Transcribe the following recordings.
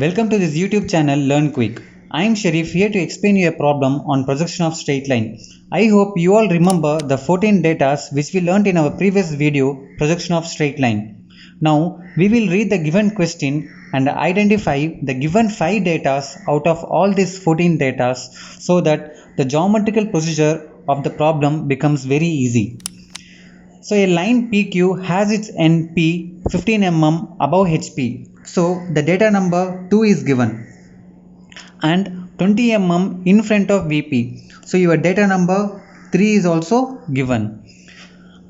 Welcome to this YouTube channel Learn Quick. I am Sharif here to explain you a problem on projection of straight line. I hope you all remember the 14 datas which we learnt in our previous video projection of straight line. Now we will read the given question and identify the given 5 datas out of all these 14 datas so that the geometrical procedure of the problem becomes very easy. So a line PQ has its end P 15 mm above HP. So the data number 2 is given and 20 mm in front of VP. So your data number 3 is also given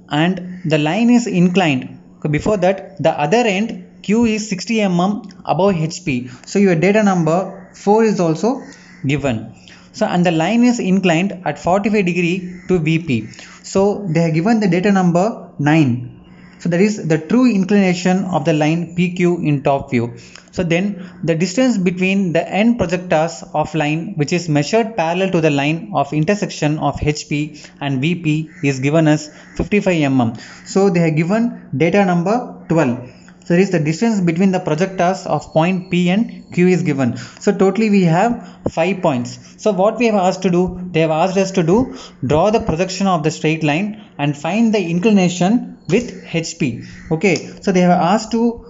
and the line is inclined. Before that, the other end Q is 60 mm above HP. So your data number 4 is also given. So and the line is inclined at 45 degree to VP. So they have given the data number 9. So that is the true inclination of the line PQ in top view. So then the distance between the end projectors of line which is measured parallel to the line of intersection of HP and VP is given as 55 mm. So they have given data number 12. So there is the distance between the projectors of point P and Q is given. So totally we have 5 points. So what we have asked to do, they have asked us to do draw the projection of the straight line and find the inclination with HP. Okay, so they have asked to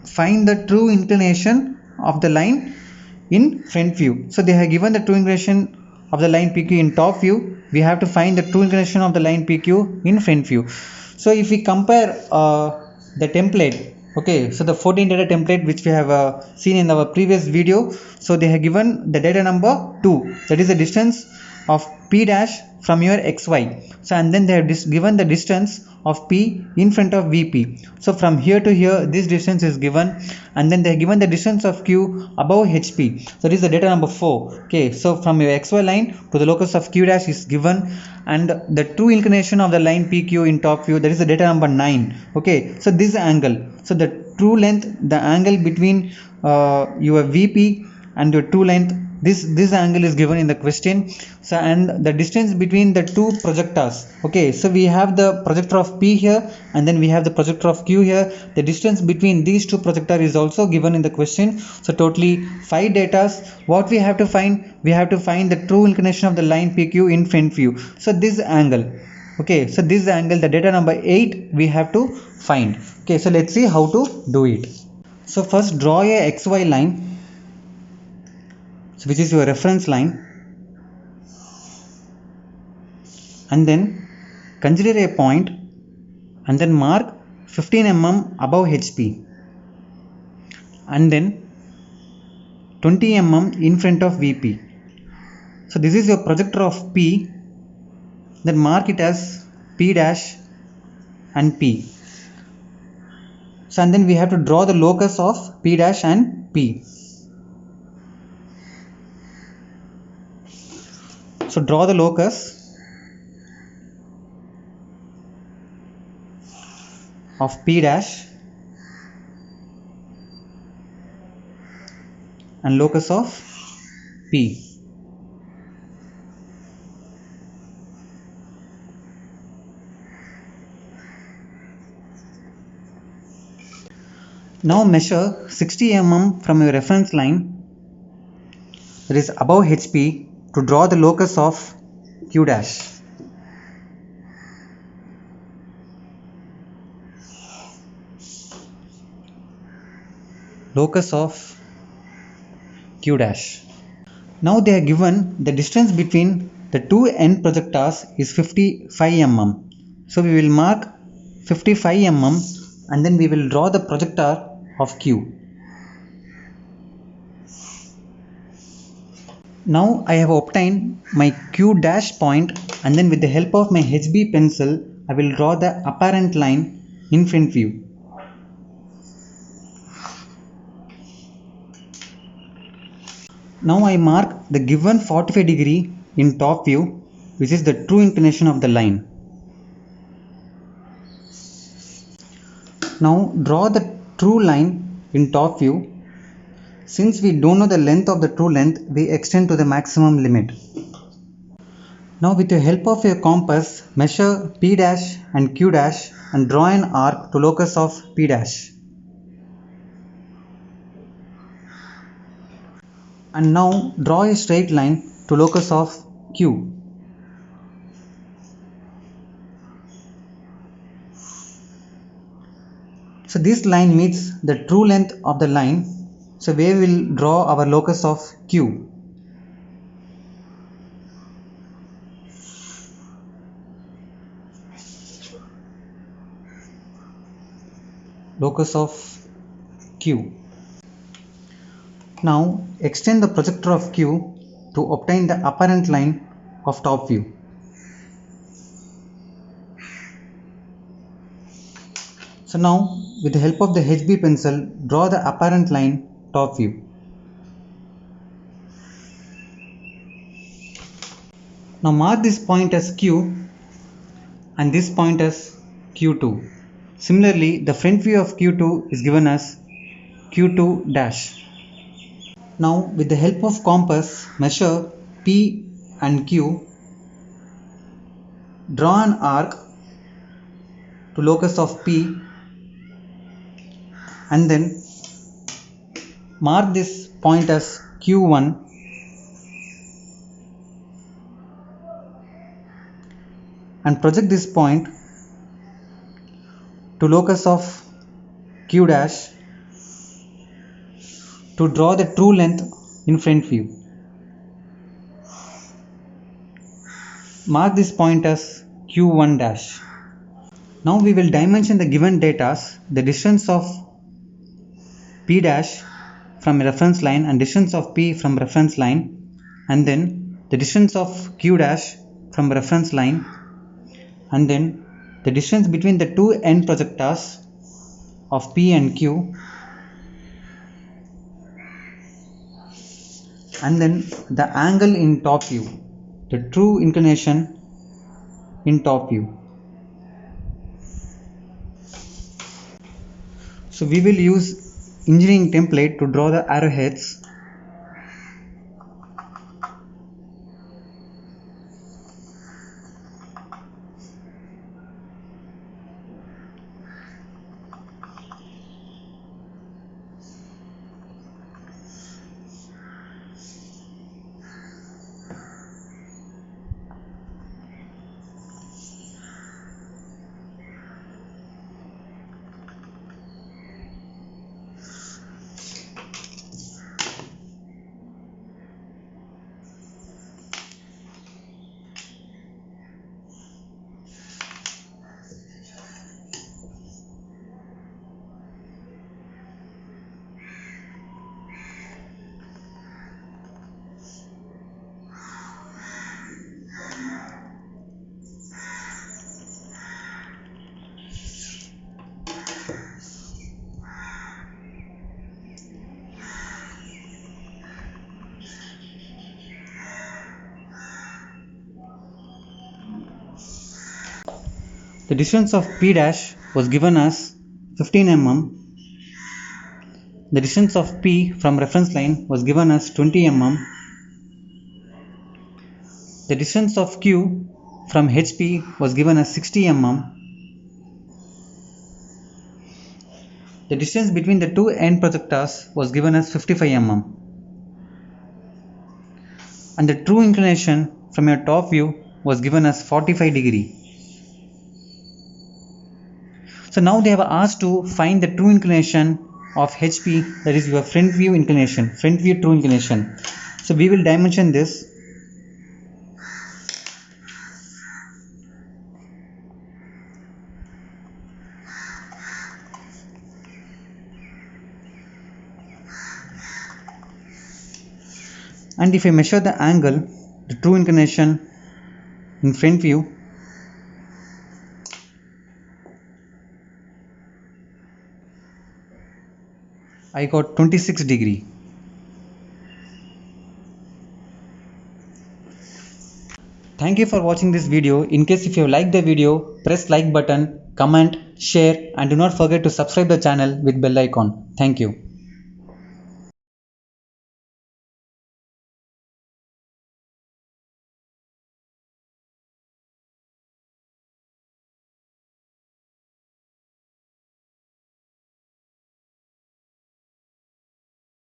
find the true inclination of the line in front view. So they have given the true inclination of the line PQ in top view. We have to find the true inclination of the line PQ in front view. So if we compare the template, okay, so the 14 data template which we have seen in our previous video, so they have given the data number 2, that is the distance of P dash from your XY. So and then they have given the distance of P in front of VP. So from here to here this distance is given and then they have given the distance of Q above HP. So this is the data number 4. Okay, so from your XY line to the locus of Q dash is given and the true inclination of the line PQ in top view, that is the data number 9. Okay, so this angle, so the true length, the angle between your VP and your true length, this angle is given in the question. So and the distance between the two projectors, okay, so we have the projector of P here and then we have the projector of Q here. The distance between these two projectors is also given in the question. So totally 5 datas. What we have to find, we have to find the true inclination of the line PQ in front view. So this angle, okay, so this angle, the data number 8 we have to find. Okay, so let's see how to do it. So first draw a XY line, so which is your reference line, and then consider a point and then mark 15 mm above HP and then 20 mm in front of VP. So this is your projector of P, then mark it as P dash and P. So and then we have to draw the locus of P dash and P. So draw the locus of P dash and locus of P. Now measure 60 mm from your reference line, that is above HP, to draw the locus of Q dash. Locus of Q dash. Now they are given the distance between the two end projectors is 55 mm. So we will mark 55 mm and then we will draw the projector of Q. Now I have obtained my Q dash point and then with the help of my HB pencil I will draw the apparent line in front view. Now I mark the given 45 degree in top view, which is the true inclination of the line. Now draw the true line in top view. Since we don't know the length of the true length, we extend to the maximum limit. Now with the help of your compass, measure P dash and Q dash and draw an arc to locus of P dash. And now draw a straight line to locus of Q. So this line meets the true length of the line. So we will draw our locus of Q. Locus of Q. Now extend the projector of Q to obtain the apparent line of top view. So now with the help of the HB pencil, draw the apparent line top view. Now mark this point as Q and this point as Q2. Similarly, the front view of Q2 is given as Q2 dash. Now with the help of compass, measure P and Q, draw an arc to locus of P and then mark this point as Q1 and project this point to locus of Q dash to draw the true length in front view. Mark this point as Q1 dash. Now we will dimension the given data, the distance of P dash from a reference line and distance of P from reference line, and then the distance of Q dash from reference line, and then the distance between the two end projectors of P and Q, and then the angle in top view, the true inclination in top view. So we will use engineering template to draw the arrowheads. The distance of P dash was given as 15 mm. The distance of P from reference line was given as 20 mm. The distance of Q from HP was given as 60 mm. The distance between the two end projectors was given as 55 mm. And the true inclination from your top view was given as 45 degree. So now they have asked to find the true inclination of HP, that is your front view inclination, front view true inclination. So we will dimension this. And if I measure the angle, the true inclination in front view, I got 26 degree. Thank you for watching this video. In case if you like the video, press like button, comment, share and do not forget to subscribe the channel with bell icon. Thank you.